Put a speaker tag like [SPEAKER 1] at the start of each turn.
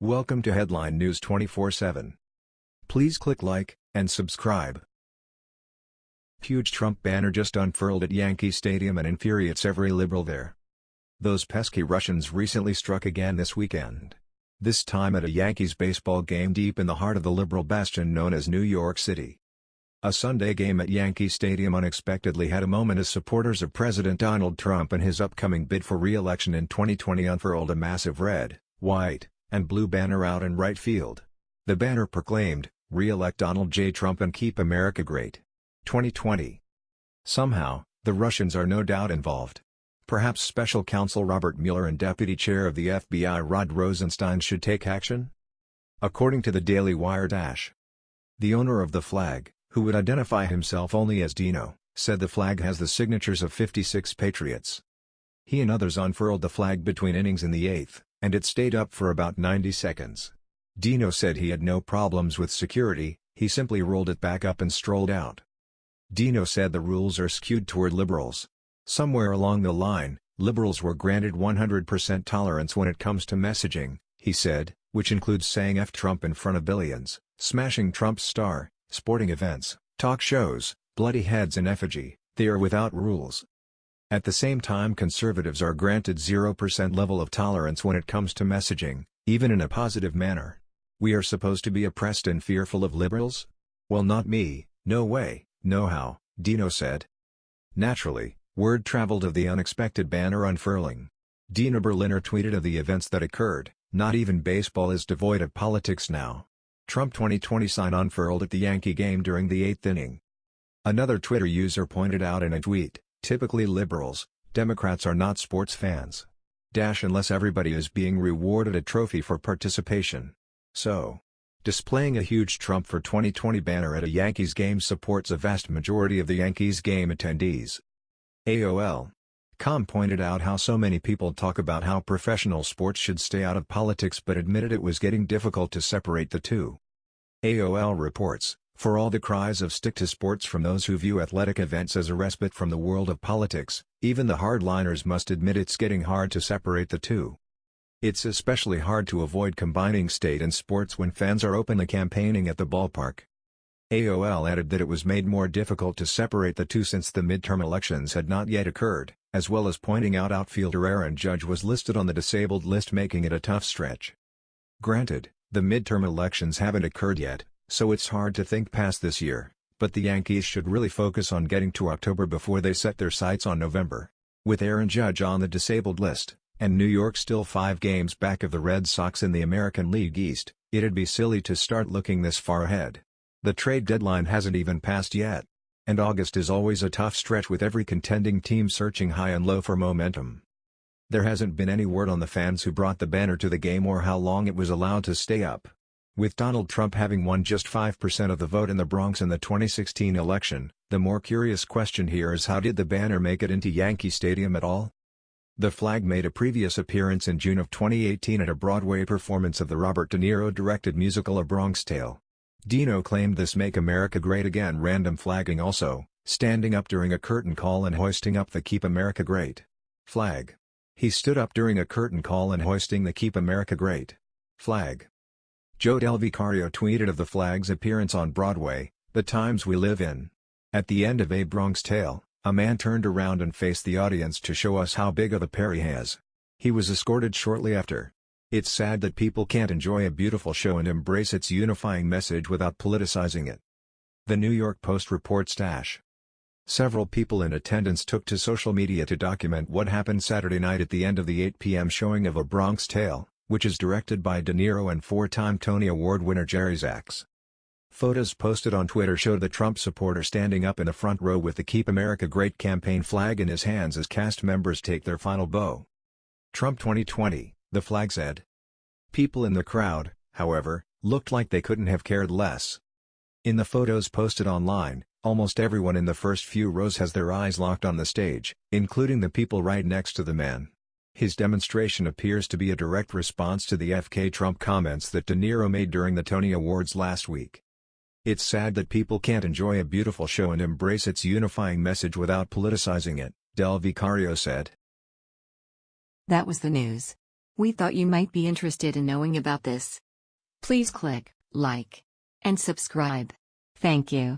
[SPEAKER 1] Welcome to Headline News 24/7. Please click like and subscribe. Huge Trump banner just unfurled at Yankee Stadium and infuriates every liberal there. Those pesky Russians recently struck again this weekend. This time at a Yankees baseball game deep in the heart of the liberal bastion known as New York City. A Sunday game at Yankee Stadium unexpectedly had a moment as supporters of President Donald Trump and his upcoming bid for re-election in 2020 unfurled a massive red, white, and blue banner out in right field. The banner proclaimed, "Re-elect Donald J. Trump and keep America great. 2020. Somehow, the Russians are no doubt involved. Perhaps Special Counsel Robert Mueller and Deputy Chair of the FBI Rod Rosenstein should take action? According to the Daily Wire. The owner of the flag, who would identify himself only as Dino, said the flag has the signatures of 56 patriots. He and others unfurled the flag between innings in the eighth, and it stayed up for about 90 seconds. Dino said he had no problems with security, he simply rolled it back up and strolled out. Dino said the rules are skewed toward liberals. Somewhere along the line, liberals were granted 100% tolerance when it comes to messaging, he said, which includes saying F Trump in front of billions, smashing Trump's star, sporting events, talk shows, bloody heads in effigy. They are without rules. At the same time, conservatives are granted 0% level of tolerance when it comes to messaging, even in a positive manner. We are supposed to be oppressed and fearful of liberals? Well, not me, no way, no how, Dino said. Naturally, word traveled of the unexpected banner unfurling. Dina Berliner tweeted of the events that occurred, "Not even baseball is devoid of politics now. Trump 2020 sign unfurled at the Yankee game during the eighth inning." Another Twitter user pointed out in a tweet, "Typically liberals, Democrats are not sports fans. Unless everybody is being rewarded a trophy for participation. So, displaying a huge Trump for 2020 banner at a Yankees game supports a vast majority of the Yankees game attendees." AOL.com pointed out how so many people talk about how professional sports should stay out of politics but admitted it was getting difficult to separate the two. AOL reports, "For all the cries of stick to sports from those who view athletic events as a respite from the world of politics, even the hardliners must admit it's getting hard to separate the two. It's especially hard to avoid combining state and sports when fans are openly campaigning at the ballpark." AOL added that it was made more difficult to separate the two since the midterm elections had not yet occurred, as well as pointing out outfielder Aaron Judge was listed on the disabled list, making it a tough stretch. Granted, the midterm elections haven't occurred yet, so it's hard to think past this year, but the Yankees should really focus on getting to October before they set their sights on November. With Aaron Judge on the disabled list, and New York still 5 games back of the Red Sox in the American League East, it'd be silly to start looking this far ahead. The trade deadline hasn't even passed yet. And August is always a tough stretch with every contending team searching high and low for momentum. There hasn't been any word on the fans who brought the banner to the game or how long it was allowed to stay up. With Donald Trump having won just 5% of the vote in the Bronx in the 2016 election, the more curious question here is how did the banner make it into Yankee Stadium at all? The flag made a previous appearance in June of 2018 at a Broadway performance of the Robert De Niro-directed musical A Bronx Tale. Dino claimed this Make America Great Again random flagging also, standing up during a curtain call and hoisting up the Keep America Great flag. He stood up during a curtain call and hoisting the Keep America Great flag. Joe Del Vicario tweeted of the flag's appearance on Broadway, "The times we live in. At the end of A Bronx Tale, a man turned around and faced the audience to show us how big of a pair he has. He was escorted shortly after. It's sad that people can't enjoy a beautiful show and embrace its unifying message without politicizing it." The New York Post reports. Several people in attendance took to social media to document what happened Saturday night at the end of the 8 p.m. showing of A Bronx Tale, which is directed by De Niro and 4-time Tony Award winner Jerry Zaks. Photos posted on Twitter showed the Trump supporter standing up in the front row with the Keep America Great campaign flag in his hands as cast members take their final bow. Trump 2020. The flag said. People in the crowd, however, looked like they couldn't have cared less. In the photos posted online, almost everyone in the first few rows has their eyes locked on the stage, including the people right next to the man. His demonstration appears to be a direct response to the FK Trump comments that De Niro made during the Tony Awards last week. "It's sad that people can't enjoy a beautiful show and embrace its unifying message without politicizing it," Del Vicario said.
[SPEAKER 2] That was the news. We thought you might be interested in knowing about this. Please click like and subscribe. Thank you.